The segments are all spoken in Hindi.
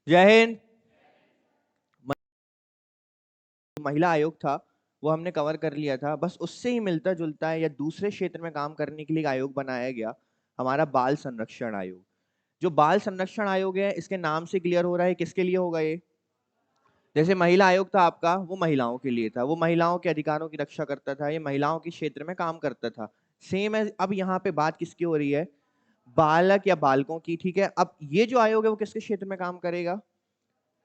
जय हिंद। महिला आयोग था वो हमने कवर कर लिया था, बस उससे ही मिलता जुलता है या दूसरे क्षेत्र में काम करने के लिए एक आयोग बनाया गया, हमारा बाल संरक्षण आयोग। जो बाल संरक्षण आयोग है, इसके नाम से क्लियर हो रहा है किसके लिए होगा ये। जैसे महिला आयोग था आपका, वो महिलाओं के लिए था, वो महिलाओं के अधिकारों की रक्षा करता था, ये महिलाओं के क्षेत्र में काम करता था। सेम है, अब यहाँ पे बात किसकी हो रही है, बालक या बालकों की। ठीक है, अब ये जो आयोग है वो किसके क्षेत्र में काम करेगा,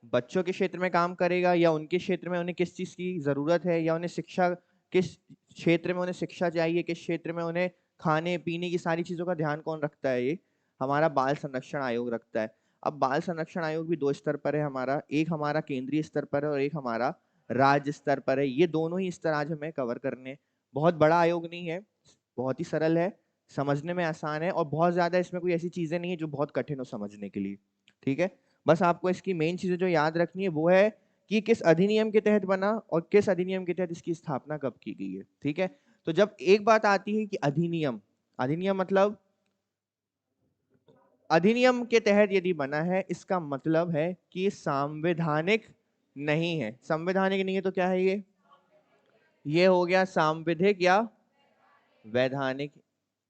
बच्चों के क्षेत्र में काम करेगा, या उनके क्षेत्र में उन्हें किस चीज की जरूरत है, या उन्हें शिक्षा किस क्षेत्र में उन्हें शिक्षा चाहिए, किस क्षेत्र में उन्हें खाने पीने की सारी चीजों का ध्यान कौन रखता है, ये हमारा बाल संरक्षण आयोग रखता है। अब बाल संरक्षण आयोग भी दो स्तर पर है हमारा, एक हमारा केंद्रीय स्तर पर है और एक हमारा राज्य स्तर पर है। ये दोनों ही स्तर आज हमें कवर करने। बहुत बड़ा आयोग नहीं है, बहुत ही सरल है, समझने में आसान है, और बहुत ज्यादा इसमें कोई ऐसी चीजें नहीं है जो बहुत कठिन हो समझने के लिए। ठीक है, बस आपको इसकी मेन चीजें जो याद रखनी है वो है कि किस अधिनियम के तहत बना और किस अधिनियम के तहत इसकी स्थापना कब की गई है। ठीक है, तो जब एक बात आती है कि अधिनियम, अधिनियम मतलब अधिनियम के तहत यदि बना है, इसका मतलब है कि संवैधानिक नहीं है। संवैधानिक नहीं है तो क्या है ये हो गया सांविधिक या वैधानिक।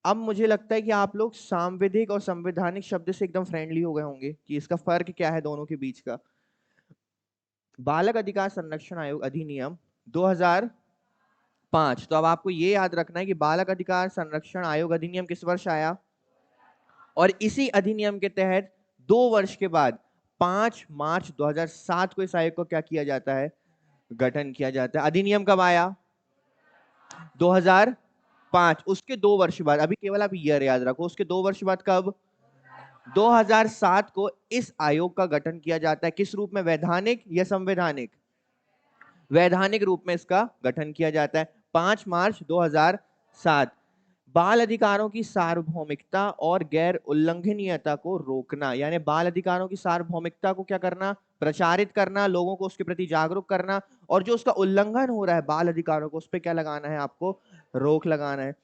अब मुझे लगता है कि आप लोग सांविधिक और संवैधानिक शब्द से एकदम फ्रेंडली हो गए होंगे कि इसका फर्क क्या है दोनों के बीच का। बालक अधिकार संरक्षण आयोग अधिनियम 2005। तो अब आपको ये याद रखना है कि बालक अधिकार संरक्षण आयोग अधिनियम किस वर्ष आया, और इसी अधिनियम के तहत 2 वर्ष के बाद 5 मार्च 2007 को इस आयोग को क्या किया जाता है, गठन किया जाता है। अधिनियम कब आया, 2005। उसके 2 वर्ष बाद, अभी केवल आप ईयर याद रखो, उसके 2 वर्ष बाद कब, 2007 को इस आयोग का गठन किया जाता है। किस रूप में, वैधानिक या संवैधानिक, वैधानिक रूप में इसका गठन किया जाता है 5 मार्च 2007। बाल अधिकारों की सार्वभौमिकता और गैर उल्लंघनीयता को रोकना, यानी बाल अधिकारों की सार्वभौमिकता को क्या करना, प्रचारित करना, लोगों को उसके प्रति जागरूक करना, और जो उसका उल्लंघन हो रहा है बाल अधिकारों को, उस पर क्या लगाना है, आपको रोक लगाना है।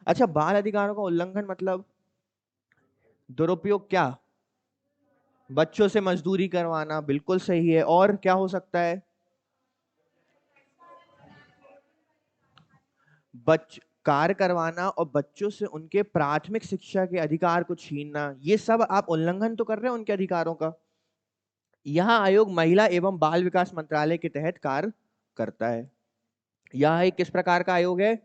अच्छा, बाल अधिकारों का उल्लंघन मतलब दुरुपयोग, क्या, बच्चों से मजदूरी करवाना, बिल्कुल सही है। और क्या हो सकता है, कार्य करवाना और बच्चों से उनके प्राथमिक शिक्षा के अधिकार को छीनना, ये सब आप उल्लंघन तो कर रहे हैं उनके अधिकारों का। यह आयोग महिला एवं बाल विकास मंत्रालय के तहत कार्य करता है। यह एक किस प्रकार का आयोग है,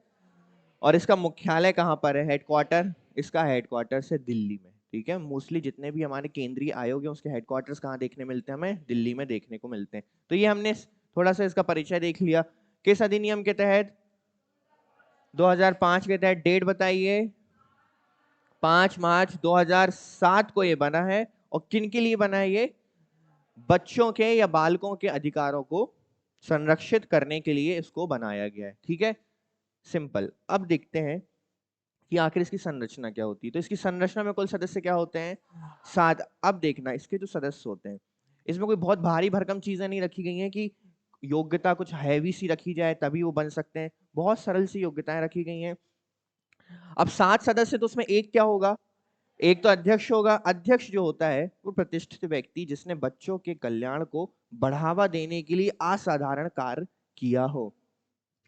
और इसका मुख्यालय कहां पर है, हेडक्वार्टर, इसका हेडक्वार्टर है दिल्ली में। ठीक है, मोस्टली जितने भी हमारे केंद्रीय आयोग हैं उसके हेडक्वार्टर्स कहाँ देखने मिलते हैं, हमें दिल्ली में देखने को मिलते हैं। तो ये हमने थोड़ा सा इसका परिचय देख लिया। किस अधिनियम के तहत, 2005 के तहत। डेट बताइए, 5 मार्च 2007 को ये बना है। और किन के लिए बना है ये, बच्चों के या बालकों के अधिकारों को संरक्षित करने के लिए इसको बनाया गया है। ठीक है, सिंपल। अब देखते हैं कि आखिर इसकी संरचना क्या होती है। तो इसकी संरचना में कुल सदस्य क्या होते हैं, 7। अब देखना इसके जो सदस्य होते हैं, इसमें कोई बहुत भारी भरकम चीजें नहीं रखी गई हैं कि योग्यता कुछ हैवी सी रखी जाए तभी वो बन सकते हैं। बहुत सरल सी योग्यताएं रखी गई हैं। अब 7 सदस्य, तो उसमें एक क्या होगा, एक तो अध्यक्ष होगा। अध्यक्ष जो होता है वो प्रतिष्ठित व्यक्ति जिसने बच्चों के कल्याण को बढ़ावा देने के लिए असाधारण कार्य किया हो।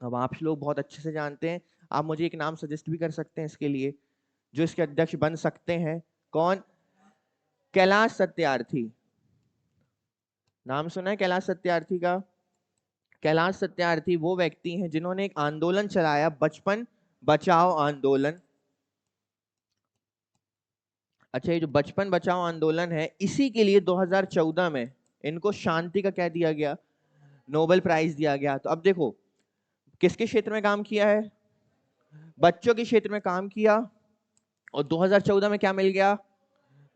अब आप लोग बहुत अच्छे से जानते हैं, आप मुझे एक नाम सजेस्ट भी कर सकते हैं इसके लिए, जो इसके अध्यक्ष बन सकते हैं। कौन, कैलाश सत्यार्थी। नाम सुना है कैलाश सत्यार्थी का। कैलाश सत्यार्थी वो व्यक्ति हैं जिन्होंने एक आंदोलन चलाया, बचपन बचाओ आंदोलन। अच्छा, ये जो बचपन बचाओ आंदोलन है, इसी के लिए 2014 में इनको शांति का क्या दिया गया, नोबेल प्राइज दिया गया। तो अब देखो किसके क्षेत्र में काम किया है, बच्चों के क्षेत्र में काम किया, और 2014 में क्या मिल गया।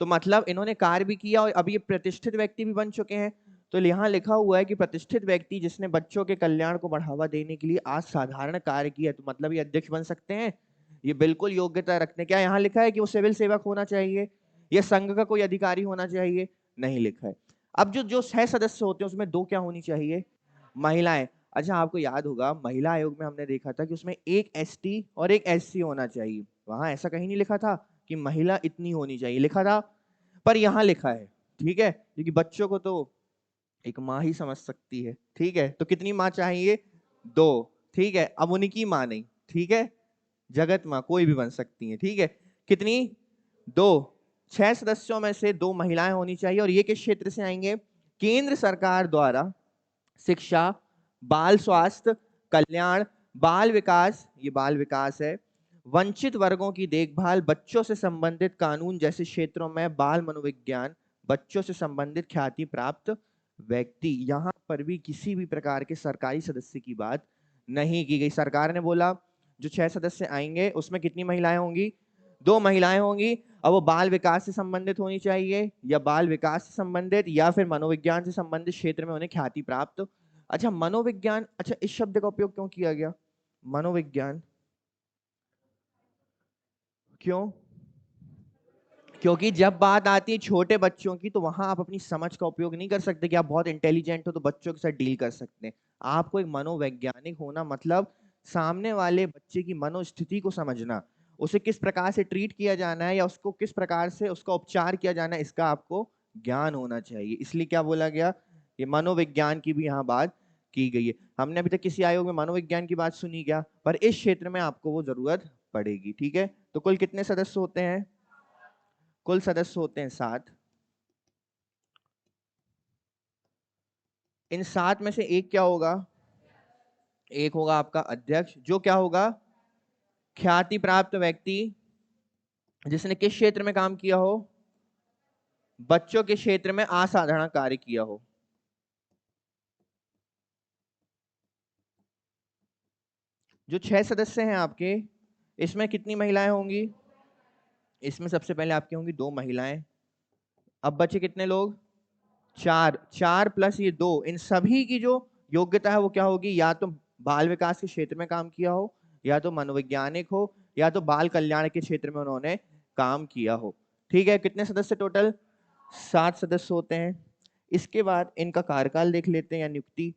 तो मतलब इन्होंने कार्य भी किया और अब ये प्रतिष्ठित व्यक्ति भी बन चुके हैं। तो यहाँ लिखा हुआ है कि प्रतिष्ठित व्यक्ति जिसने बच्चों के कल्याण को बढ़ावा देने के लिए असाधारण कार्य किया, तो मतलब ये अध्यक्ष बन सकते हैं, ये बिल्कुल योग्यता रखते। क्या यहाँ लिखा है कि वो सिविल सेवक होना चाहिए या संघ का कोई अधिकारी होना चाहिए, नहीं लिखा है। अब जो जो 6 सदस्य होते हैं उसमें 2 क्या होनी चाहिए, महिलाएं। अच्छा, आपको याद होगा महिला आयोग में हमने देखा था कि उसमें एक एसटी और एक एससी होना चाहिए। वहां ऐसा कहीं नहीं लिखा था कि महिला इतनी होनी चाहिए, लिखा था, पर यहां लिखा है ठीक है, क्योंकि बच्चों को तो एक माँ ही समझ सकती है। ठीक है, तो कितनी माँ चाहिए? 2। ठीक है, अब उनकी माँ नहीं, ठीक है, जगत माँ कोई भी बन सकती है। ठीक है, कितनी? 2। 6 सदस्यों में से 2 महिलाएं होनी चाहिए, और ये किस क्षेत्र से आएंगे? केंद्र सरकार द्वारा शिक्षा, बाल स्वास्थ्य, कल्याण, बाल विकास, ये बाल विकास है, वंचित वर्गों की देखभाल, बच्चों से संबंधित कानून जैसे क्षेत्रों में बाल मनोविज्ञान, बच्चों से संबंधित ख्याति प्राप्त व्यक्ति। यहां पर भी किसी भी प्रकार के सरकारी सदस्य की बात नहीं की गई। सरकार ने बोला जो 6 सदस्य आएंगे उसमें कितनी महिलाएं होंगी? 2 महिलाएं होंगी। अब वो बाल विकास से संबंधित होनी चाहिए, या बाल विकास से संबंधित, या फिर मनोविज्ञान से संबंधित क्षेत्र में उन्हें ख्याति प्राप्त। अच्छा, मनोविज्ञान, अच्छा इस शब्द का उपयोग क्यों किया गया? मनोविज्ञान क्यों? क्योंकि जब बात आती है छोटे बच्चों की, तो वहां आप अपनी समझ का उपयोग नहीं कर सकते कि आप बहुत इंटेलिजेंट हो तो बच्चों के साथ डील कर सकते हैं। आपको एक मनोवैज्ञानिक होना मतलब सामने वाले बच्चे की मनोस्थिति को समझना, उसे किस प्रकार से ट्रीट किया जाना है या उसको किस प्रकार से उसका उपचार किया जाना है, इसका आपको ज्ञान होना चाहिए। इसलिए क्या बोला गया? ये मनोविज्ञान की भी यहाँ बात की गई है। हमने अभी तक किसी आयोग में मनोविज्ञान की बात सुनी क्या? पर इस क्षेत्र में आपको वो जरूरत पड़ेगी। ठीक है, तो कुल कितने सदस्य होते हैं? कुल सदस्य होते हैं 7। इन 7 में से एक क्या होगा? एक होगा आपका अध्यक्ष, जो क्या होगा? ख्याति प्राप्त व्यक्ति, जिसने किस क्षेत्र में काम किया हो? बच्चों के क्षेत्र में असाधारण कार्य किया हो। जो 6 सदस्य हैं आपके, इसमें कितनी महिलाएं होंगी? इसमें सबसे पहले आपकी होंगी 2 महिलाएं। अब बचे कितने लोग? 4। 4 प्लस ये 2, इन सभी की जो योग्यता है वो क्या होगी? या तो बाल विकास के क्षेत्र में काम किया हो, या तो मनोवैज्ञानिक हो, या तो बाल कल्याण के क्षेत्र में उन्होंने काम किया हो। ठीक है, कितने सदस्य टोटल? 7 सदस्य होते हैं। इसके बाद इनका कार्यकाल देख लेते हैं, या नियुक्ति।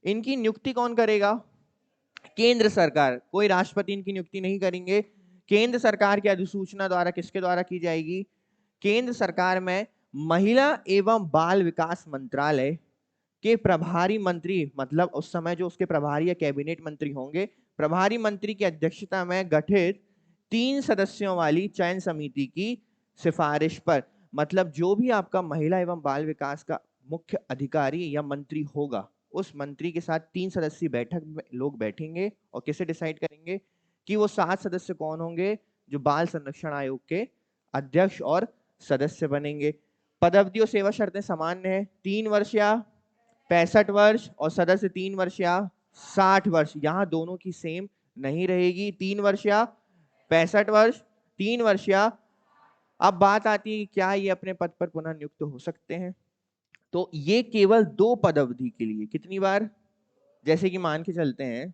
इनकी नियुक्ति कौन करेगा? केंद्र सरकार। कोई राष्ट्रपति इनकी नियुक्ति नहीं करेंगे। केंद्र सरकार की अधिसूचना द्वारा, किसके द्वारा की जाएगी? केंद्र सरकार में महिला एवं बाल विकास मंत्रालय के प्रभारी मंत्री, मतलब उस समय जो उसके प्रभारी या कैबिनेट मंत्री होंगे, प्रभारी मंत्री की अध्यक्षता में गठित 3 सदस्यों वाली चयन समिति की सिफारिश पर, मतलब जो भी आपका महिला एवं बाल विकास का मुख्य अधिकारी या मंत्री होगा, उस मंत्री के साथ 3 सदस्यीय बैठक में लोग बैठेंगे और किसे डिसाइड करेंगे कि वो 7 सदस्य कौन होंगे जो बाल संरक्षण आयोग के अध्यक्ष और सदस्य बनेंगे। पदावधि और सेवा शर्तें सामान्य है, 3 वर्ष या 65 वर्ष, और सदस्य 3 वर्ष या 60 वर्ष। यहां दोनों की सेम नहीं रहेगी, 3 वर्ष या 65 वर्ष, 3 वर्ष या। अब बात आती है क्या ये अपने पद पर पुनः नियुक्त हो सकते हैं? तो ये केवल 2 पद अवधि के लिए। कितनी बार? जैसे कि मान के चलते हैं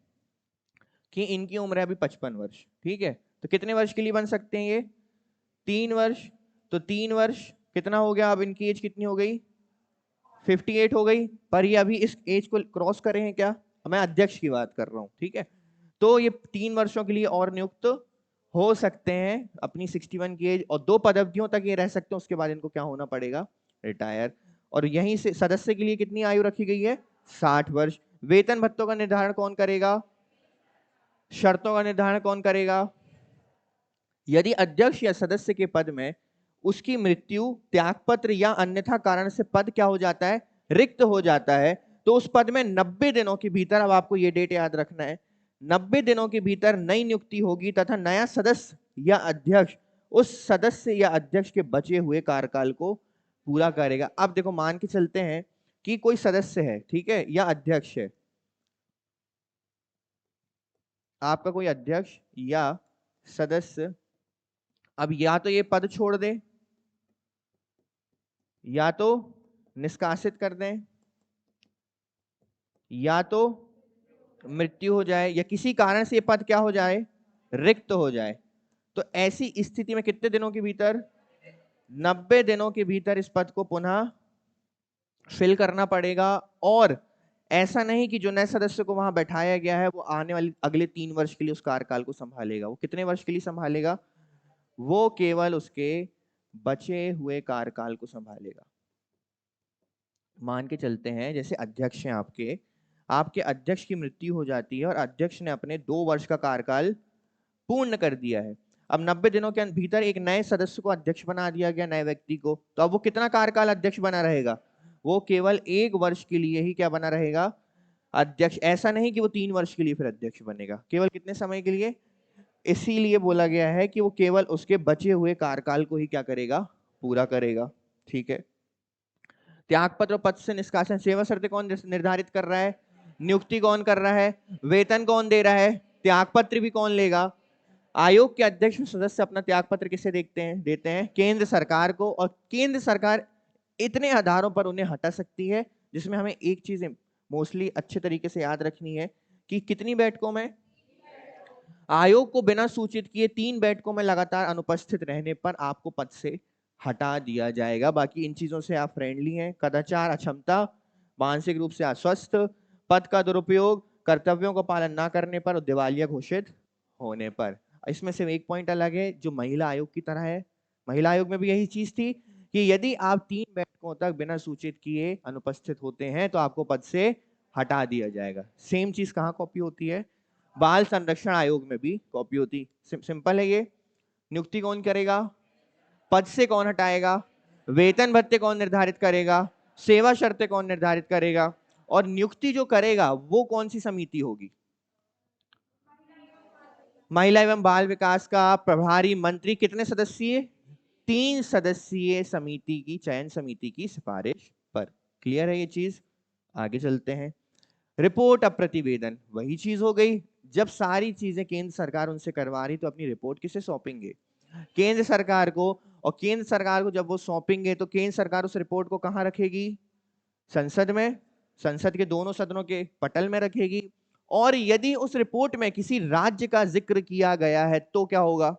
कि इनकी उम्र है अभी 55 वर्ष, ठीक है, तो कितने वर्ष के लिए बन सकते हैं ये? 3 वर्ष। तो 3 वर्ष कितना हो गया? अब इनकी एज कितनी हो गई? 58 हो गई। पर ये अभी इस एज को क्रॉस करे हैं क्या? मैं अध्यक्ष की बात कर रहा हूं, ठीक है। तो ये 3 वर्षों के लिए और नियुक्त हो सकते हैं अपनी 61 की एज, और 2 पदवियों तक ये रह सकते हैं, उसके बाद इनको क्या होना पड़ेगा? रिटायर। और यहीं से सदस्य के लिए कितनी आयु रखी गई है? 60 वर्ष। वेतन भत्तों का निर्धारण कौन करेगा? शर्तों का निर्धारण कौन करेगा? यदि अध्यक्ष या सदस्य के पद में उसकी मृत्यु, त्यागपत्र या अन्यथा कारण से पद क्या हो जाता है? रिक्त हो जाता है, तो उस पद में 90 दिनों के भीतर, अब आपको यह डेट याद रखना है, 90 दिनों के भीतर नई नियुक्ति होगी तथा नया सदस्य या अध्यक्ष उस सदस्य या अध्यक्ष के बचे हुए कार्यकाल को पूरा करेगा। अब देखो, मान के चलते हैं कि कोई सदस्य है, ठीक है, या अध्यक्ष है, आपका कोई अध्यक्ष या सदस्य अब या तो ये पद छोड़ दे, या तो निष्कासित कर दें, या तो मृत्यु हो जाए, या किसी कारण से ये पद क्या हो जाए? रिक्त हो जाए। तो ऐसी स्थिति में कितने दिनों के भीतर? 90 दिनों के भीतर इस पद को पुनः फिल करना पड़ेगा। और ऐसा नहीं कि जो नए सदस्य को वहां बैठाया गया है वो आने वाली अगले 3 वर्ष के लिए उस कार्यकाल को संभालेगा। वो कितने वर्ष के लिए संभालेगा? वो केवल उसके बचे हुए कार्यकाल को संभालेगा। मान के चलते हैं जैसे अध्यक्ष हैं आपके, आपके अध्यक्ष की मृत्यु हो जाती है और अध्यक्ष ने अपने 2 वर्ष का कार्यकाल पूर्ण कर दिया है। अब 90 दिनों के भीतर एक नए सदस्य को अध्यक्ष बना दिया गया, नए व्यक्ति को, तो अब वो कितना कार्यकाल अध्यक्ष बना रहेगा? वो केवल 1 वर्ष के लिए ही क्या बना रहेगा? अध्यक्ष। ऐसा नहीं कि वो 3 वर्ष के लिए फिर अध्यक्ष बनेगा, केवल कितने समय के लिए? इसीलिए बोला गया है कि वो केवल उसके बचे हुए कार्यकाल को ही क्या करेगा? पूरा करेगा। ठीक है। त्यागपत्र पद से निष्कासन, सेवा शर्तें कौन निर्धारित कर रहा है? नियुक्ति कौन कर रहा है? वेतन कौन दे रहा है? त्यागपत्र भी कौन लेगा? आयोग के अध्यक्ष सदस्य अपना त्यागपत्र किसे देते हैं? केंद्र सरकार को। और केंद्र सरकार इतने आधारों पर उन्हें हटा सकती है, जिसमें हमें एक चीज मोस्टली अच्छे तरीके से याद रखनी है कि कितनी बैठकों में? आयोग को बिना सूचित किए 3 बैठकों में लगातार अनुपस्थित रहने पर आपको पद से हटा दिया जाएगा। बाकी इन चीजों से आप फ्रेंडली हैं। कदाचार, अक्षमता, मानसिक रूप से अस्वस्थ, पद का दुरुपयोग, कर्तव्यों का पालन ना करने पर और दिवालिया घोषित होने पर। इसमें से एक पॉइंट अलग है जो महिला आयोग की तरह है। महिला आयोग में भी यही चीज थी कि यदि आप 3 बैठकों तक बिना सूचित किए अनुपस्थित होते हैं तो आपको पद से हटा दिया जाएगा। सेम चीज कहाँ कॉपी होती है? बाल संरक्षण आयोग में भी कॉपी होती। सिंपल है ये। नियुक्ति कौन करेगा? पद से कौन हटाएगा? वेतन भत्ते कौन निर्धारित करेगा? सेवा शर्तें कौन निर्धारित करेगा? और नियुक्ति जो करेगा वो कौन सी समिति होगी? महिला एवं बाल विकास का प्रभारी मंत्री कितने सदस्यीय? 3 सदस्यीय समिति की, चयन समिति की सिफारिश पर। क्लियर है ये चीज? आगे चलते हैं। रिपोर्ट अब प्रतिवेदन वही चीज हो गई। जब सारी चीजें केंद्र सरकार उनसे करवा रही तो अपनी रिपोर्ट किसे सौंपेंगे? केंद्र सरकार को। और केंद्र सरकार को जब वो सौंपेंगे तो केंद्र सरकार उस रिपोर्ट को कहां रखेगी? संसद में। संसद के दोनों सदनों के पटल में रखेगी। और यदि उस रिपोर्ट में किसी राज्य का जिक्र किया गया है तो क्या होगा?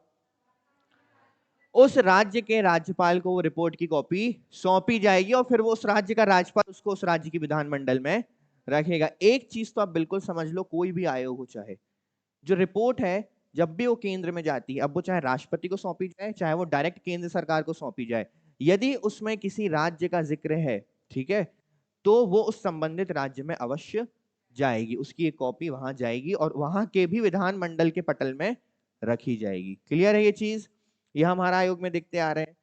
उस राज्य के राज्यपाल को वो रिपोर्ट की कॉपी सौंपी जाएगी और फिर वो उस राज्य का राज्यपाल उसको उस राज्य की विधानमंडल में रखेगा। एक चीज तो आप बिल्कुल समझ लो, कोई भी आयोग हो, चाहे जो रिपोर्ट है जब भी वो केंद्र में जाती है, अब वो चाहे राष्ट्रपति को सौंपी जाए चाहे वो डायरेक्ट केंद्र सरकार को सौंपी जाए, यदि उसमें किसी राज्य का जिक्र है, ठीक है, तो वो उस संबंधित राज्य में अवश्य जाएगी, उसकी एक कॉपी वहां जाएगी और वहां के भी विधानमंडल के पटल में रखी जाएगी। क्लियर है ये चीज? यह हमारा आयोग में देखते आ रहे हैं।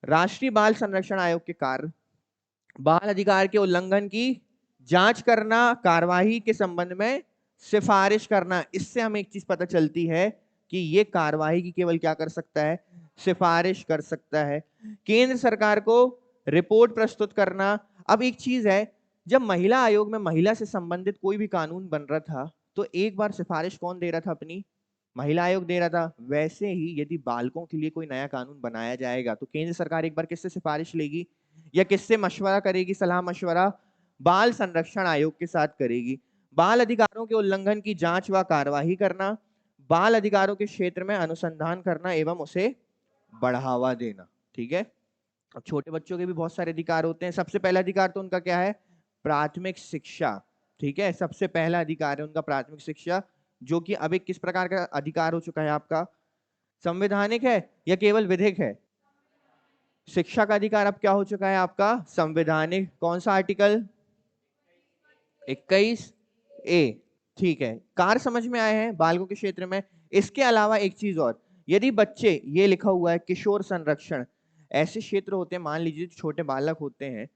राष्ट्रीय बाल संरक्षण आयोग के कार्य: बाल अधिकार के उल्लंघन की जांच करना, कार्यवाही के संबंध में सिफारिश करना। इससे हमें एक चीज पता चलती है कि ये कार्यवाही की केवल क्या कर सकता है? सिफारिश कर सकता है। केंद्र सरकार को रिपोर्ट प्रस्तुत करना। अब एक चीज है, जब महिला आयोग में महिला से संबंधित कोई भी कानून बन रहा था तो एक बार सिफारिश कौन दे रहा था? अपनी महिला आयोग दे रहा था। वैसे ही यदि बालकों के लिए कोई नया कानून बनाया जाएगा तो केंद्र सरकार एक बार किससे सिफारिश लेगी या किससे मशवरा करेगी? सलाह मशवरा बाल संरक्षण आयोग के साथ करेगी। बाल अधिकारों के उल्लंघन की जांच व कार्यवाही करना, बाल अधिकारों के क्षेत्र में अनुसंधान करना एवं उसे बढ़ावा देना। ठीक है। अब छोटे बच्चों के भी बहुत सारे अधिकार होते हैं। सबसे पहला अधिकार तो उनका क्या है? प्राथमिक शिक्षा। ठीक है, सबसे पहला अधिकार है उनका प्राथमिक शिक्षा, जो कि अब एक किस प्रकार का अधिकार हो चुका है आपका? संवैधानिक है या केवल विधिक है? शिक्षा का अधिकार अब क्या हो चुका है आपका? संवैधानिक। कौन सा आर्टिकल? 21A। ठीक है, कार्य समझ में आए हैं बालकों के क्षेत्र में। इसके अलावा एक चीज और, यदि बच्चे, ये लिखा हुआ है किशोर संरक्षण, ऐसे क्षेत्र होते हैं, मान लीजिए छोटे बालक होते हैं,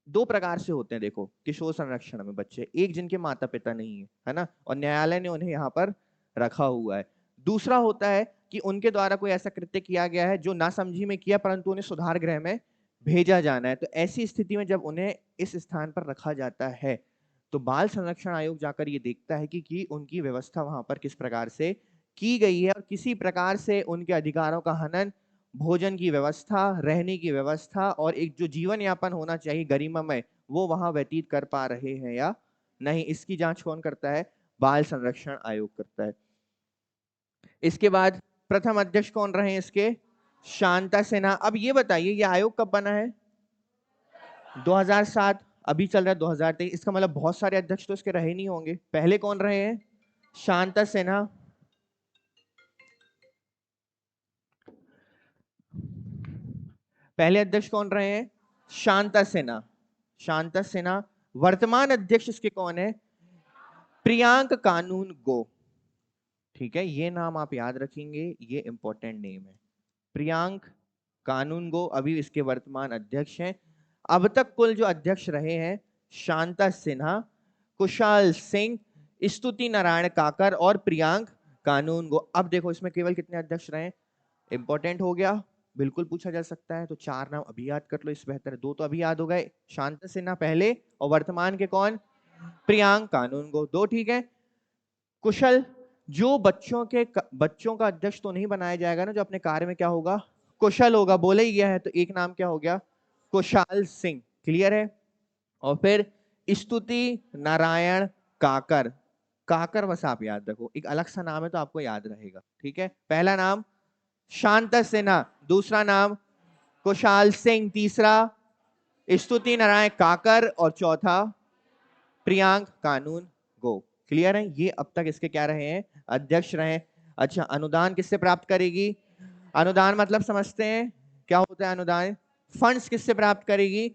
2 प्रकार से होते हैं। देखो, किशोर संरक्षण में बच्चे, एक जिनके माता पिता नहीं है ना, और न्यायालय ने उन्हें यहाँ पर रखा हुआ है। दूसरा होता है कि उनके द्वारा कोई ऐसा कृत्य किया गया है जो नासमझी में किया, परंतु उन्हें सुधार गृह में भेजा जाना है। तो ऐसी स्थिति में जब उन्हें इस स्थान पर रखा जाता है तो बाल संरक्षण आयोग जाकर ये देखता है कि उनकी व्यवस्था वहां पर किस प्रकार से की गई है और किसी प्रकार से उनके अधिकारों का हनन, भोजन की व्यवस्था, रहने की व्यवस्था और एक जो जीवन यापन होना चाहिए गरिमामय, वो वहां व्यतीत कर पा रहे हैं या नहीं। इसकी जांच कौन करता है? बाल संरक्षण आयोग करता है। इसके बाद प्रथम अध्यक्ष कौन रहे हैं इसके? शांता सिन्हा। अब ये बताइए, ये आयोग कब बना है? 2007। अभी चल रहा है 2023। इसका मतलब बहुत सारे अध्यक्ष तो इसके रहे नहीं होंगे। पहले कौन रहे हैं? शांता सिन्हा। पहले अध्यक्ष कौन रहे हैं? शांता सिन्हा। शांता सिन्हा। वर्तमान अध्यक्ष इसके कौन है? प्रियांक कानून गो। ठीक है, ये नाम आप याद रखेंगे, ये इंपॉर्टेंट नेम है। प्रियांक कानून गो अभी इसके वर्तमान अध्यक्ष हैं। अब तक कुल जो अध्यक्ष रहे हैं, शांता सिन्हा, कुशाल सिंह, स्तुति नारायण काकर और प्रियांक कानून गो। अब देखो इसमें केवल कितने अध्यक्ष रहे? इंपॉर्टेंट हो गया, बिल्कुल पूछा जा सकता है। तो 4 नाम अभी याद कर लो, इस बेहतर है। 2 तो अभी याद हो गए, शांता सिन्हा पहले और वर्तमान के कौन? प्रियांक कानून गो। 2 ठीक है। कुशल, जो बच्चों का अध्यक्ष तो नहीं बनाया जाएगा ना, जो अपने कार्य में क्या होगा? कुशल होगा, बोला ही गया है। तो एक नाम क्या हो गया? कुशाल सिंह। क्लियर है। और फिर स्तुति नारायण काकर। काकर बस आप याद रखो, एक अलग सा नाम है तो आपको याद रहेगा। ठीक है, पहला नाम शांता सिन्हा, दूसरा नाम कुशाल सिंह, तीसरा स्तुति नारायण काकर और चौथा प्रियांक कानून गो। क्लियर है। ये अब तक इसके क्या रहे हैं? अध्यक्ष रहे। अच्छा, अनुदान किससे प्राप्त करेगी? अनुदान मतलब समझते हैं क्या होता है अनुदान? फंड्स किससे प्राप्त करेगी?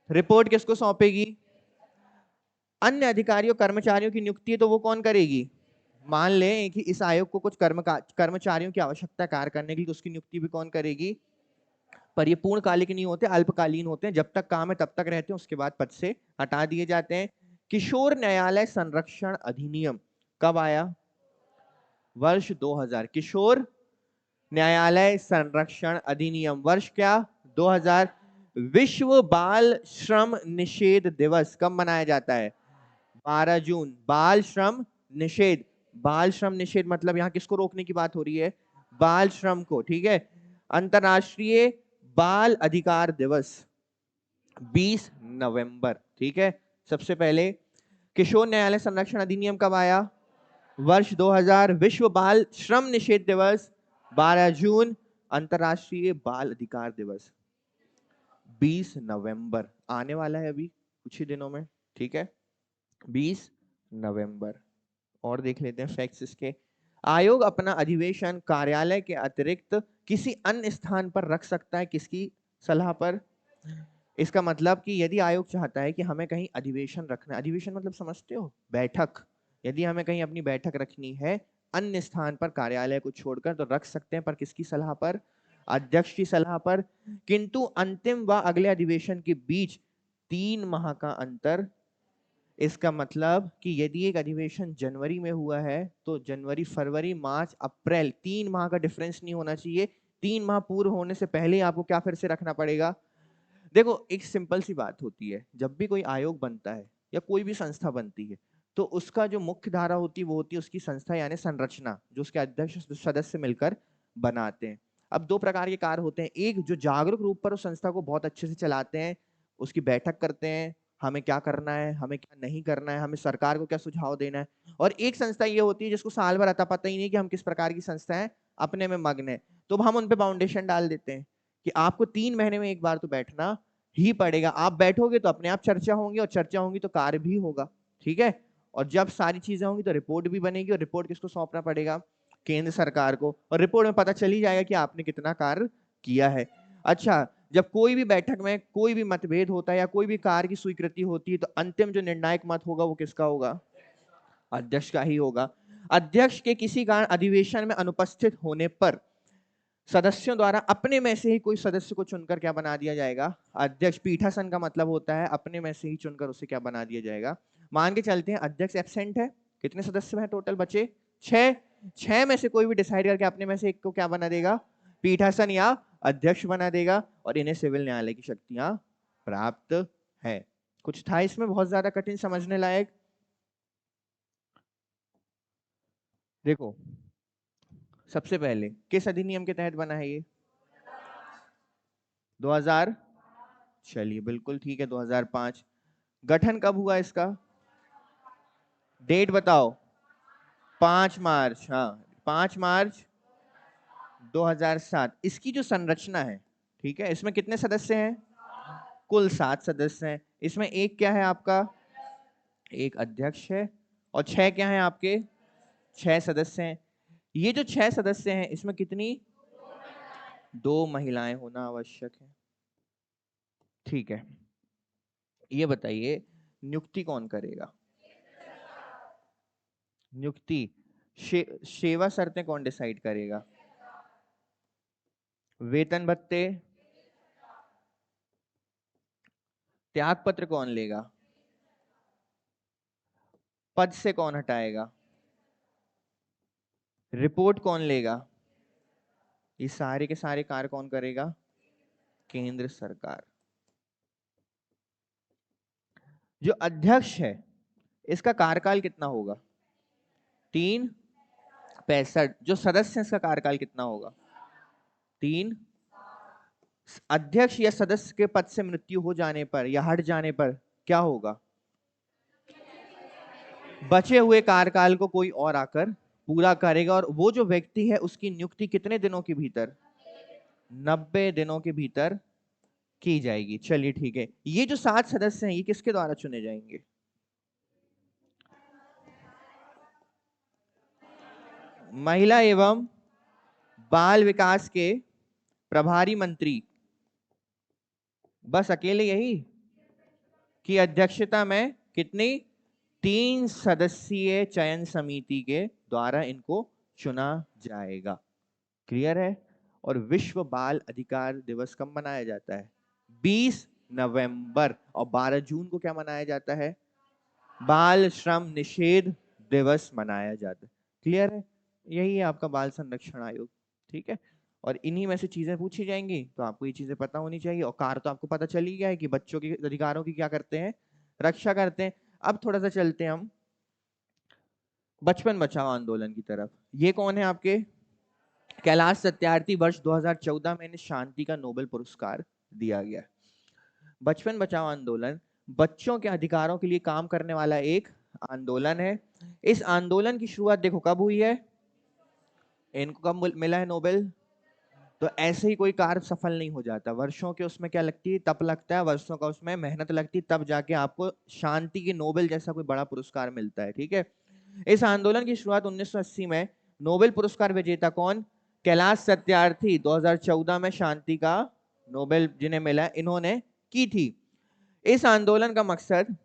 रिपोर्ट किसको सौंपेगी? अन्य अधिकारियों कर्मचारियों की नियुक्ति तो वो कौन करेगी? मान लें कि इस आयोग को कुछ कर्मचारियों की आवश्यकता कार्य करने के लिए, तो उसकी नियुक्ति भी कौन करेगी? पर ये पूर्णकालिक नहीं होते, अल्पकालीन होते हैं। जब तक काम है तब तक रहते हैं, उसके बाद पद से हटा दिए जाते हैं। किशोर न्यायालय संरक्षण अधिनियम कब आया? वर्ष 2000। किशोर न्यायालय संरक्षण अधिनियम वर्ष क्या? 2000। विश्व बाल श्रम निषेध दिवस कब मनाया जाता है? 12 जून। बाल श्रम निषेध, बाल श्रम निषेध मतलब यहां किसको रोकने की बात हो रही है? बाल श्रम को। ठीक है। अंतरराष्ट्रीय बाल अधिकार दिवस 20 नवंबर। ठीक है। सबसे पहले किशोर न्यायालय संरक्षण अधिनियम कब आया? वर्ष 2000। विश्व बाल श्रम निषेध दिवस 12 जून। अंतरराष्ट्रीय बाल अधिकार दिवस 20 नवंबर। आने वाला है अभी कुछ ही दिनों में। ठीक है, 20 नवंबर। और देख लेते हैं फैक्ट्स इसके। आयोग अपना अधिवेशन कार्यालय के अतिरिक्त किसी अन्य स्थान पर रख सकता है, किसकी सलाह पर? इसका मतलब कि यदि आयोग चाहता है कि हमें कहीं अधिवेशन रखना है, अधिवेशन मतलब समझते हो? बैठक। यदि हमें कहीं अपनी बैठक रखनी है अन्य स्थान पर कार्यालय को छोड़कर, तो रख सकते हैं, पर किसकी सलाह पर? अध्यक्ष की सलाह पर। किंतु अंतिम व अगले अधिवेशन के बीच 3 माह का अंतर। इसका मतलब कि यदि एक अधिवेशन जनवरी में हुआ है तो जनवरी, फरवरी, मार्च, अप्रैल 3 माह का डिफरेंस नहीं होना चाहिए। 3 माह पूर्व होने से पहले आपको क्या फिर से रखना पड़ेगा? देखो, एक सिंपल सी बात होती है, जब भी कोई आयोग बनता है या कोई भी संस्था बनती है, तो उसका जो मुख्य धारा होती है वो होती है उसकी संस्था यानी संरचना, जो उसके अध्यक्ष सदस्य मिलकर बनाते हैं। अब 2 प्रकार के कार्य होते हैं। एक जो जागरूक रूप पर उस संस्था को बहुत अच्छे से चलाते हैं, उसकी बैठक करते हैं, हमें क्या करना है, हमें क्या नहीं करना है, हमें सरकार को क्या सुझाव देना है। और एक संस्था ये होती है जिसको साल भर अता पता ही नहीं कि हम किस प्रकार की संस्था है, अपने में मग्न है। तो हम उन पे फाउंडेशन डाल देते हैं कि आपको 3 महीने में एक बार तो बैठना ही पड़ेगा। आप बैठोगे तो अपने आप चर्चा होंगी, और चर्चा होंगी तो कार्य भी होगा। ठीक है। और जब सारी चीजें होंगी तो रिपोर्ट भी बनेगी, और रिपोर्ट किसको सौंपना पड़ेगा? केंद्र सरकार को। और रिपोर्ट में पता चल ही जाएगा कि आपने कितना कार्य किया है। अच्छा, जब कोई भी बैठक में कोई भी मतभेद होता है या कोई भी कार्य की स्वीकृति होती है, तो अंतिम जो निर्णायक मत होगा वो किसका होगा? अध्यक्ष का ही होगा। अध्यक्ष के किसी कारण अधिवेशन में अनुपस्थित होने पर सदस्यों द्वारा अपने में से ही कोई सदस्य को चुनकर क्या बना दिया जाएगा? अध्यक्ष। पीठासन का मतलब होता है अपने में से ही चुनकर उसे क्या बना दिया जाएगा? मान के चलते हैं अध्यक्ष एब्सेंट है, कितने सदस्य हैं टोटल बचे? 6। 6 में से कोई भी डिसाइड करके अपने में से एक को क्या बना देगा? पीठासन या अध्यक्ष बना देगा, और इन्हें सिविल न्यायालय की शक्तियां प्राप्त है। कुछ था इसमें बहुत ज्यादा कठिन समझने लायक? देखो, सबसे पहले किस अधिनियम के तहत बना है ये? 2000। चलिए बिल्कुल ठीक है, 2005। गठन कब हुआ इसका? डेट बताओ। 5 मार्च। हाँ, 5 मार्च 2007। इसकी जो संरचना है, ठीक है, इसमें कितने सदस्य हैं? कुल 7 सदस्य हैं। इसमें एक क्या है आपका? एक अध्यक्ष है। और 6 क्या है आपके? 6 सदस्य हैं। ये जो 6 सदस्य हैं इसमें कितनी? 2 महिलाएं होना आवश्यक है। ठीक है। ये बताइए नियुक्ति कौन करेगा? नियुक्ति सेवा शर्तें कौन डिसाइड करेगा? वेतन भत्ते त्याग पत्र कौन लेगा? पद से कौन हटाएगा? रिपोर्ट कौन लेगा? ये सारे के सारे कार्य कौन करेगा? केंद्र सरकार। जो अध्यक्ष है इसका कार्यकाल कितना होगा? 365। जो सदस्य है इसका कार्यकाल कितना होगा? 3। अध्यक्ष या सदस्य के पद से मृत्यु हो जाने पर या हट जाने पर क्या होगा? बचे हुए कार्यकाल को कोई और आकर पूरा करेगा, और वो जो व्यक्ति है उसकी नियुक्ति कितने दिनों के भीतर? 90 दिनों के भीतर की जाएगी। चलिए ठीक है। ये जो 7 सदस्य हैं ये किसके द्वारा चुने जाएंगे? महिला एवं बाल विकास के प्रभारी मंत्री, बस अकेले यही की अध्यक्षता में कितनी? 3 सदस्यीय चयन समिति के द्वारा इनको चुना जाएगा। क्लियर है? और विश्व बाल अधिकार दिवस कब मनाया जाता है? 20 नवंबर। और 12 जून को क्या मनाया जाता है? बाल श्रम निषेध दिवस मनाया जाता है। क्लियर है? यही है आपका बाल संरक्षण आयोग। ठीक है, और इन्हीं में से चीजें पूछी जाएंगी, तो आपको ये चीजें पता होनी चाहिए। और कार्य तो आपको पता चल ही गया है कि बच्चों के अधिकारों की क्या करते हैं? रक्षा करते हैं। अब थोड़ा सा चलते हैं हम बचपन बचाओ आंदोलन की तरफ। ये कौन है आपके? कैलाश सत्यार्थी। वर्ष 2014 में इन्हें शांति का नोबेल पुरस्कार दिया गया। बचपन बचाओ आंदोलन बच्चों के अधिकारों के लिए काम करने वाला एक आंदोलन है। इस आंदोलन की शुरुआत देखो कब हुई है? इनको कब मिला है नोबेल? तो ऐसे ही कोई कार्य सफल नहीं हो जाता, वर्षों के उसमें क्या लगती है? तप लगता है, वर्षों का उसमें मेहनत लगती है, तब जाके आपको शांति के नोबेल जैसा कोई बड़ा पुरस्कार मिलता है। ठीक है, इस आंदोलन की शुरुआत 1980 में नोबेल पुरस्कार विजेता कौन? कैलाश सत्यार्थी 2014 में शांति का नोबेल जिन्हें मिला इन्होंने की थी। इस आंदोलन का मकसद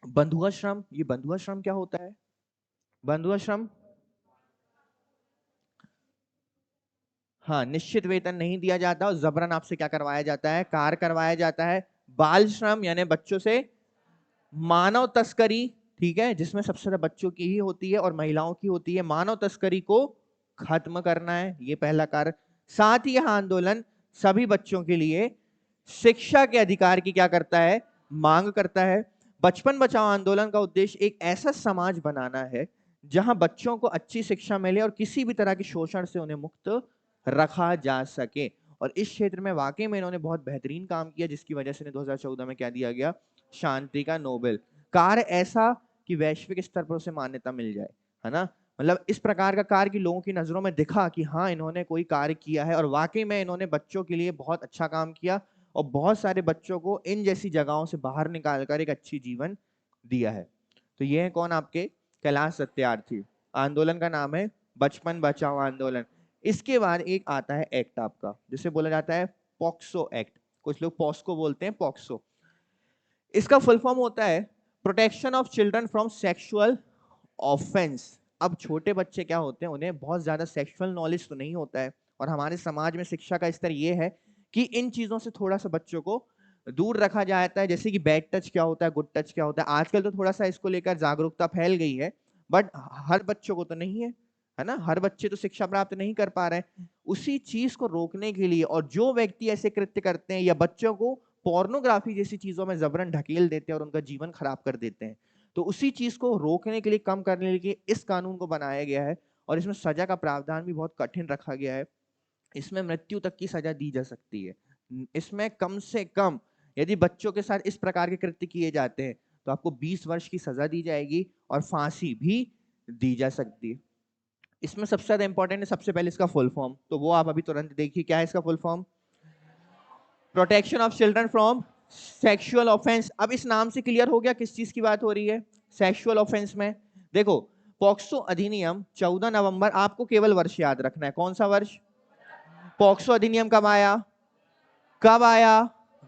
बंधुआ श्रम। ये बंधुआ श्रम क्या होता है? बंधुआ श्रम, हाँ, निश्चित वेतन नहीं दिया जाता और जबरन आपसे क्या करवाया जाता है? कार्य करवाया जाता है। बाल श्रम यानी बच्चों से मानव तस्करी, ठीक है, जिसमें सबसे ज्यादा बच्चों की ही होती है और महिलाओं की होती है। मानव तस्करी को खत्म करना है, ये पहला कार्य। साथ ही यह आंदोलन सभी बच्चों के लिए शिक्षा के अधिकार की क्या करता है? मांग करता है। बचपन बचाओ आंदोलन का उद्देश्य एक ऐसा समाज बनाना है जहां बच्चों को अच्छी शिक्षा मिले और किसी भी तरह के शोषण से उन्हें मुक्त रखा जा सके। और इस क्षेत्र में वाकई में इन्होंने बहुत बेहतरीन काम किया, जिसकी वजह से 2014 में क्या दिया गया? शांति का नोबेल। कार्य ऐसा कि वैश्विक स्तर पर उसे मान्यता मिल जाए, है ना? मतलब इस प्रकार का कार्य की लोगों की नजरों में दिखा कि हाँ इन्होंने कोई कार्य किया है और वाकई में इन्होंने बच्चों के लिए बहुत अच्छा काम किया और बहुत सारे बच्चों को इन जैसी जगहों से बाहर निकालकर एक अच्छी जीवन दिया है। तो ये है कौन? आपके कैलाश सत्यार्थी। आंदोलन का नाम है बचपन बचाओ आंदोलन। इसके बाद एक आता है एक्ट आपका, जिसे बोला जाता है पॉक्सो एक्ट। कुछ लोग पॉस्को बोलते हैं, पॉक्सो। इसका फुल फॉर्म होता है protection of children from sexual offence. अब छोटे बच्चे क्या होते हैं, उन्हें बहुत ज्यादा सेक्सुअल नॉलेज तो नहीं होता है, और हमारे समाज में शिक्षा का स्तर यह है कि इन चीजों से थोड़ा सा बच्चों को दूर रखा जाता है। जैसे कि बैड टच क्या होता है, गुड टच क्या होता है। आजकल तो थोड़ा सा इसको लेकर जागरूकता फैल गई है, बट हर बच्चों को तो नहीं है ना? हर बच्चे तो शिक्षा प्राप्त नहीं कर पा रहे हैं। उसी चीज को रोकने के लिए, और जो व्यक्ति ऐसे कृत्य करते हैं या बच्चों को पोर्नोग्राफी जैसी चीजों में जबरन ढकेल देते हैं और उनका जीवन खराब कर देते हैं, तो उसी चीज को रोकने के लिए, कम करने के लिए इस कानून को बनाया गया है। और इसमें सजा का प्रावधान भी बहुत कठिन रखा गया है। इसमें मृत्यु तक की सजा दी जा सकती है। इसमें कम से कम यदि बच्चों के साथ इस प्रकार के कृत्य किए जाते हैं तो आपको 20 वर्ष की सजा दी जाएगी और फांसी भी दी जा सकती है। इसमें सबसे ज्यादा इंपॉर्टेंट है सबसे पहले इसका फुल फॉर्म, तो वो आप अभी तुरंत देखिए क्या है इसका full form. Protection of children from sexual offence. अब इस नाम से क्लियर हो गया किस चीज की बात हो रही है? सेक्सुअल ऑफेंस में देखो, पॉक्सो अधिनियम 14 नवंबर, आपको केवल वर्ष याद रखना है। कौन सा वर्ष? पॉक्सो अधिनियम कब आया? कब आया?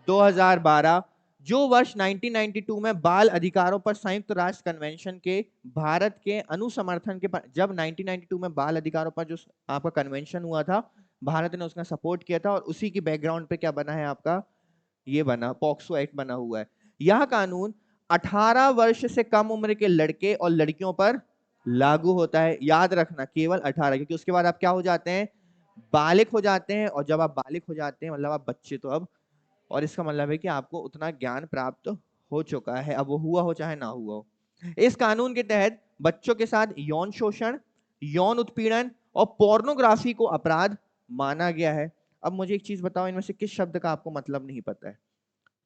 2012। जो वर्ष 1992 में बाल अधिकारों पर संयुक्त राष्ट्र कन्वेंशन के भारत के अनुसमर्थन के जब 1992 में बाल अधिकारों पर जो आपका कन्वेंशन हुआ था, भारत ने उसका सपोर्ट किया था, और उसी की बैकग्राउंड पे क्या बना है आपका, ये बना पॉक्सो एक्ट बना हुआ है। यह कानून 18 वर्ष से कम उम्र के लड़के और लड़कियों पर लागू होता है। याद रखना केवल 18, क्योंकि उसके बाद आप क्या हो जाते हैं, बालिग हो जाते हैं, और जब आप बालिग हो जाते हैं मतलब आप बच्चे तो अब, और इसका मतलब है कि आपको उतना ज्ञान प्राप्त हो चुका है, अब वो हुआ हो चाहे ना हुआ हो। इस कानून के तहत बच्चों के साथ यौन शोषण, यौन उत्पीड़न और पोर्नोग्राफी को अपराध माना गया है। अब मुझे एक चीज बताओ, इनमें से किस शब्द का आपको मतलब नहीं पता है?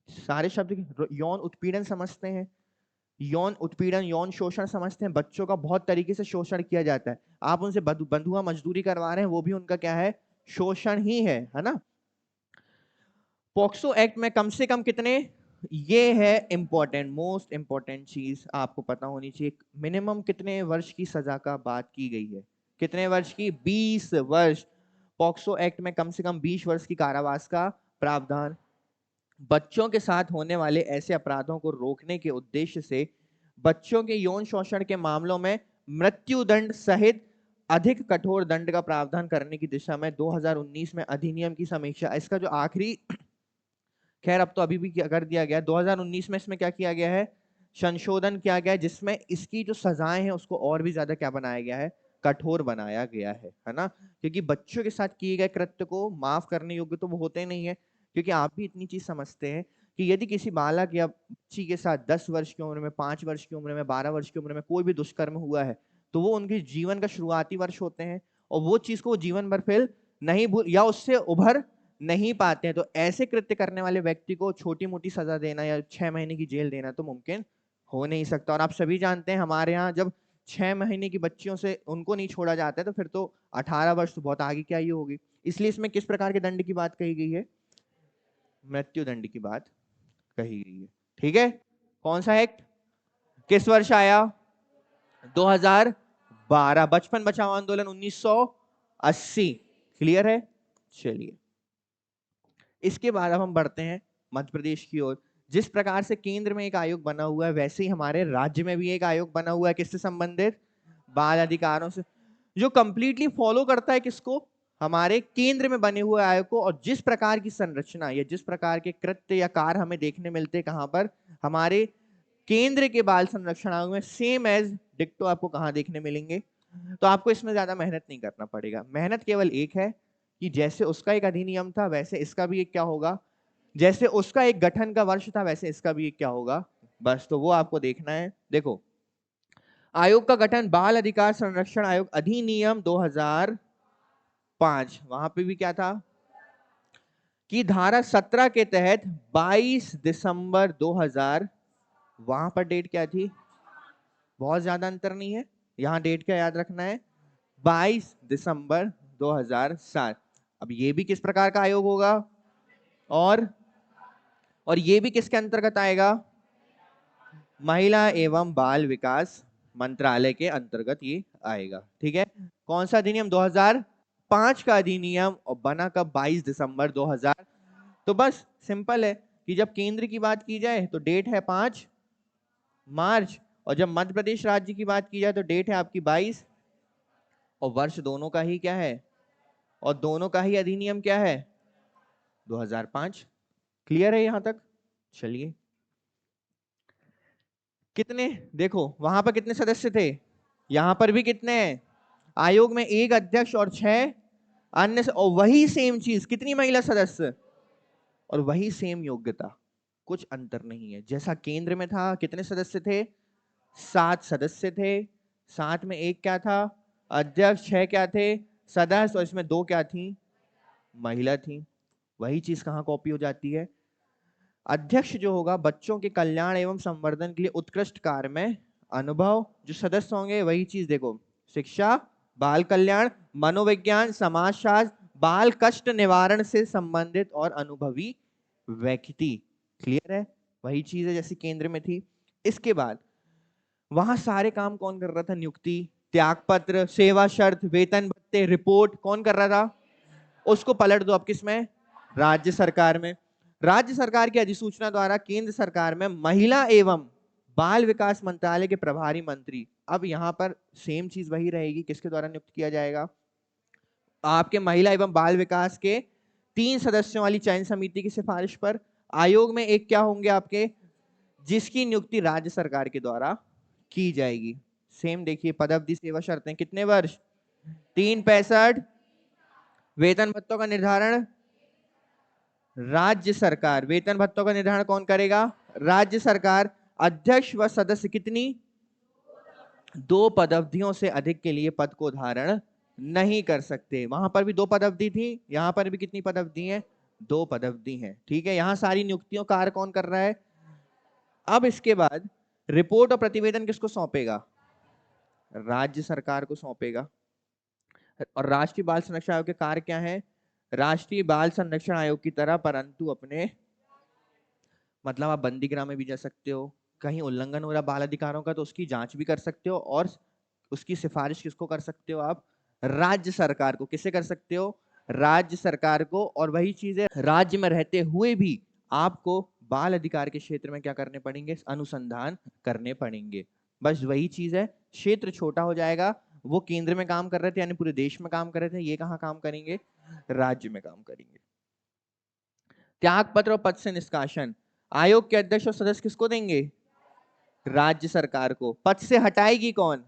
सारे शब्द। यौन उत्पीड़न समझते हैं, यौन उत्पीड़न, यौन शोषण समझते हैं, बच्चों का बहुत तरीके से शोषण किया जाता है। आप उनसे बंधुआ मजदूरी करवा रहे हैं, वो भी उनका क्या है, शोषण ही है ना। पॉक्सो एक्ट में कम से कम कितने, ये है इंपॉर्टेंट, मोस्ट इंपॉर्टेंट चीज आपको पता होनी चाहिए, मिनिमम कितने वर्ष की सजा का बात की गई है, कितने वर्ष की, 20 वर्ष। पॉक्सो एक्ट में कम से कम 20 वर्ष की कारावास का प्रावधान। बच्चों के साथ होने वाले ऐसे अपराधों को रोकने के उद्देश्य से बच्चों के यौन शोषण के मामलों में मृत्युदंड सहित अधिक कठोर दंड का प्रावधान करने की दिशा में 2019 में अधिनियम की समीक्षा। इसका जो आखिरी, खैर अब तो अभी भी कर दिया गया, 2019 में इसमें क्या किया गया है, संशोधन किया गया है, जिसमें इसकी जो सजाएं हैं उसको और भी ज्यादा क्या बनाया गया है, कठोर बनाया गया है ना। क्योंकि बच्चों के साथ किए गए कृत्य को माफ करने योग्य तो वो होते नहीं है, क्योंकि आप भी इतनी चीज समझते हैं कि यदि किसी बालक या बच्ची के साथ 10 वर्ष की उम्र में, 5 वर्ष की उम्र में, 12 वर्ष की उम्र में कोई भी दुष्कर्म हुआ है, तो वो उनके जीवन का शुरुआती वर्ष होते हैं, और वो चीज को जीवन भर फिर नहीं भूल या उससे उभर नहीं पाते हैं। तो ऐसे कृत्य करने वाले व्यक्ति को छोटी मोटी सजा देना या 6 महीने की जेल देना तो मुमकिन हो नहीं सकता। और आप सभी जानते हैं हमारे यहाँ जब 6 महीने की बच्चियों से उनको नहीं छोड़ा जाता है, तो फिर तो 18 वर्ष तो बहुत आगे की आयु होगी। इसलिए इसमें किस प्रकार के दंड की बात कही गई है, मृत्यु दंड की बात कही गई है। ठीक है, कौन सा एक्ट किस वर्ष आया, 2012। बचपन बचाओ आंदोलन 1980। क्लियर है, चलिए इसके बाद अब हम बढ़ते हैं मध्य प्रदेश की ओर। जिस प्रकार से केंद्र में एक आयोग बना हुआ है, वैसे ही हमारे राज्य में भी एक आयोग बना हुआ है, किससे संबंधित, बाल अधिकारों से, जो कंप्लीटली फॉलो करता है किसको, हमारे केंद्र में बने हुए आयोग को। और जिस प्रकार की संरचना या जिस प्रकार के कृत्य या कार्य हमें देखने मिलते हैं कहां पर, हमारे केंद्र के बाल संरक्षण आयोग में, सेम एज डिक्टो आपको कहां देखने मिलेंगे। तो आपको इसमें ज्यादा मेहनत नहीं करना पड़ेगा, मेहनत केवल एक है कि जैसे उसका एक अधिनियम था वैसे इसका भी एक क्या होगा, जैसे उसका एक गठन का वर्ष था वैसे इसका भी एक क्या होगा, बस तो वो आपको देखना है। देखो, आयोग का गठन बाल अधिकार संरक्षण आयोग अधिनियम 2005, वहां पे भी क्या था कि धारा 17 के तहत 22 दिसंबर 2000, वहां पर डेट क्या थी, बहुत ज्यादा अंतर नहीं है, यहां डेट क्या याद रखना है, 22 दिसंबर 2007। अब ये भी किस प्रकार का आयोग होगा, और ये भी किसके अंतर्गत आएगा, महिला एवं बाल विकास मंत्रालय के अंतर्गत ये आएगा। ठीक है, कौन सा अधिनियम, 2005 का अधिनियम, और बना कब, 22 दिसंबर 2000। तो बस सिंपल है कि जब केंद्र की बात की जाए तो डेट है 5 मार्च, और जब मध्य प्रदेश राज्य की बात की जाए तो डेट है आपकी 22, और वर्ष दोनों का ही क्या है, और दोनों का ही अधिनियम क्या है, 2005। क्लियर है यहां तक, चलिए कितने, देखो वहां पर कितने सदस्य थे, यहां पर भी कितने हैं, आयोग में एक अध्यक्ष और 6 अन्य, और वही सेम चीज, कितनी महिला सदस्य, और वही सेम योग्यता, कुछ अंतर नहीं है। जैसा केंद्र में था, कितने सदस्य थे, 7 सदस्य थे, 7 में एक क्या था, अध्यक्ष, 6 क्या थे, सदस्य, और इसमें 2 क्या थी, महिला थी। वही चीज कहां कॉपी हो जाती है, अध्यक्ष जो होगा बच्चों के कल्याण एवं संवर्धन के लिए उत्कृष्ट कार्य में अनुभव, जो सदस्य होंगे वही चीज, देखो शिक्षा, बाल कल्याण, मनोविज्ञान, समाजशास्त्र, बाल कष्ट निवारण से संबंधित और अनुभवी व्यक्ति। क्लियर है, वही चीज है जैसी केंद्र में थी। इसके बाद वहां सारे काम कौन कर रहा था, नियुक्ति, त्यागपत्र, सेवा शर्त, वेतन भत्ते, रिपोर्ट, कौन कर रहा था, उसको पलट दो अब किस में, राज्य सरकार में। राज्य सरकार की अधिसूचना द्वारा केंद्र सरकार में महिला एवं बाल विकास मंत्रालय के प्रभारी मंत्री, अब यहां पर सेम चीज वही रहेगी, किसके द्वारा नियुक्त किया जाएगा? आपके महिला एवं बाल विकास के 3 सदस्यों वाली चयन समिति की सिफारिश पर आयोग में एक क्या होंगे आपके, जिसकी नियुक्ति राज्य सरकार के द्वारा की जाएगी। सेम देखिए, पदावधि सेवा शर्तें कितने वर्ष? 365। वेतन भत्तों का निर्धारण राज्य सरकार, वेतन भत्तों का निर्धारण कौन करेगा? राज्य सरकार। अध्यक्ष व सदस्य कितनी? 2 पदावधियों से अधिक के लिए पद को धारण नहीं कर सकते। वहां पर भी 2 पदावधि थी, यहां पर भी कितनी पदावधि है? 2 पदावधि है। ठीक है, यहां सारी नियुक्तियों कार्य कौन कर रहा है? अब इसके बाद रिपोर्ट और प्रतिवेदन किसको सौंपेगा? राज्य सरकार को सौंपेगा। और राष्ट्रीय बाल संरक्षण आयोग के कार्य क्या है? राष्ट्रीय बाल संरक्षण आयोग की तरह, परंतु अपने, मतलब आप बंदीगृह में भी जा सकते हो, कहीं उल्लंघन हो रहा बाल अधिकारों का तो उसकी जांच भी कर सकते हो, और उसकी सिफारिश किसको कर सकते हो आप? राज्य सरकार को। किसे कर सकते हो? राज्य सरकार को। और वही चीजें राज्य में रहते हुए भी आपको बाल अधिकार के क्षेत्र में क्या करने पड़ेंगे? अनुसंधान करने पड़ेंगे। बस वही चीज है, क्षेत्र छोटा हो जाएगा। वो केंद्र में काम कर रहे थे, यानी पूरे देश में काम कर रहे थे, ये कहाँ काम करेंगे? राज्य में काम करेंगे। त्याग पत्र और पद से निष्कासन आयोग के अध्यक्ष और सदस्य किसको देंगे? राज्य सरकार को। पद से हटाएगी कौन?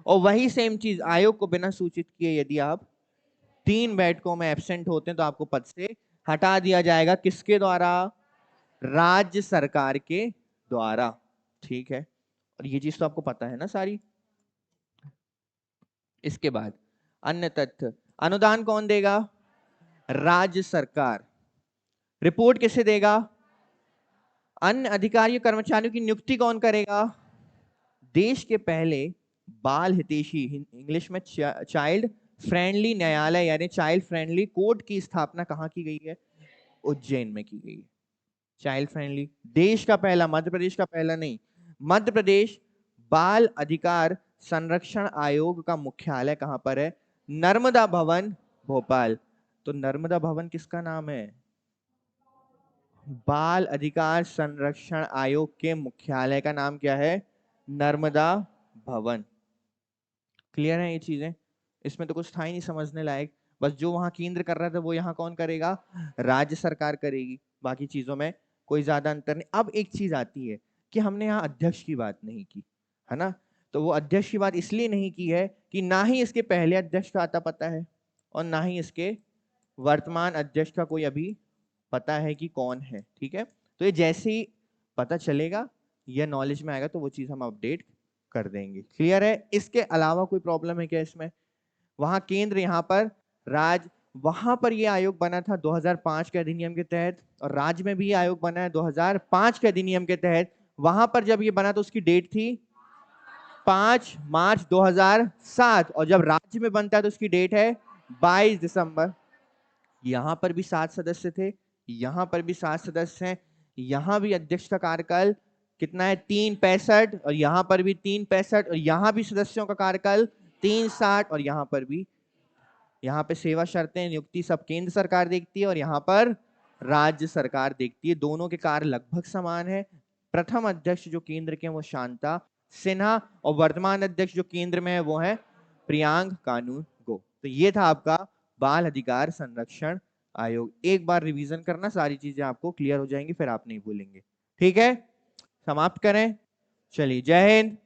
और वही सेम चीज, आयोग को बिना सूचित किए यदि आप 3 बैठकों में एब्सेंट होते हैं तो आपको पद से हटा दिया जाएगा। किसके द्वारा? राज्य सरकार के द्वारा। ठीक है, और ये चीज तो आपको पता है ना सारी। इसके बाद अन्य तथ्य, अनुदान कौन देगा? राज्य सरकार। रिपोर्ट किसे देगा? अन्य अधिकारियों कर्मचारियों की नियुक्ति कौन करेगा? देश के पहले बाल हितैषी, इंग्लिश में चाइल्ड फ्रेंडली न्यायालय यानी चाइल्ड फ्रेंडली कोर्ट की स्थापना कहां की गई है? उज्जैन में की गई है। चाइल्ड फ्रेंडली, देश का पहला, मध्य प्रदेश का पहला नहीं, मध्य प्रदेश बाल अधिकार संरक्षण आयोग का मुख्यालय कहां पर है? नर्मदा भवन, भोपाल। तो नर्मदा भवन किसका नाम है? बाल अधिकार संरक्षण आयोग के मुख्यालय का नाम क्या है? नर्मदा भवन। क्लियर है ये चीजें? इसमें तो कुछ था ही नहीं समझने लायक। बस जो वहां केंद्र कर रहा था वो यहाँ कौन करेगा? राज्य सरकार करेगी। बाकी चीजों में कोई ज्यादा अंतर नहीं। अब एक चीज आती है कि हमने यहाँ अध्यक्ष की बात नहीं की, है ना? तो वो अध्यक्ष की बात इसलिए नहीं की है कि ना ही इसके पहले अध्यक्ष का आता पता है और ना ही इसके वर्तमान अध्यक्ष का कोई अभी पता है कि कौन है। ठीक है, तो ये जैसे ही पता चलेगा या नॉलेज में आएगा तो वो चीज हम अपडेट कर देंगे। क्लियर है? इसके अलावा कोई प्रॉब्लम है क्या इसमें? वहां केंद्र, यहाँ पर राज्य। वहां पर ये आयोग बना था 2005 के अधिनियम के तहत, और राज्य में भी आयोग बना है 2005 के अधिनियम के तहत। वहां पर जब ये बना तो उसकी डेट थी 5 मार्च 2007, और जब राज्य में बनता है तो उसकी डेट है 22 दिसंबर। यहां पर भी 7 सदस्य थे, यहां पर भी 7 सदस्य हैं। यहां भी अध्यक्ष का कार्यकाल कितना है? 365, और यहां पर भी 365, और यहां भी सदस्यों का कार्यकाल 360, और यहां पर भी। यहाँ पे सेवा शर्तें, नियुक्ति सब केंद्र सरकार देखती है और यहाँ पर राज्य सरकार देखती है। दोनों के कार्य लगभग समान है। प्रथम अध्यक्ष जो केंद्र के हैं वो शांता सिन्हा, और वर्तमान अध्यक्ष जो केंद्र में है वो है प्रियांक कानूनगो। तो ये था आपका बाल अधिकार संरक्षण आयोग। एक बार रिवीजन करना, सारी चीजें आपको क्लियर हो जाएंगी, फिर आप नहीं भूलेंगे। ठीक है, समाप्त करें। चलिए, जय हिंद।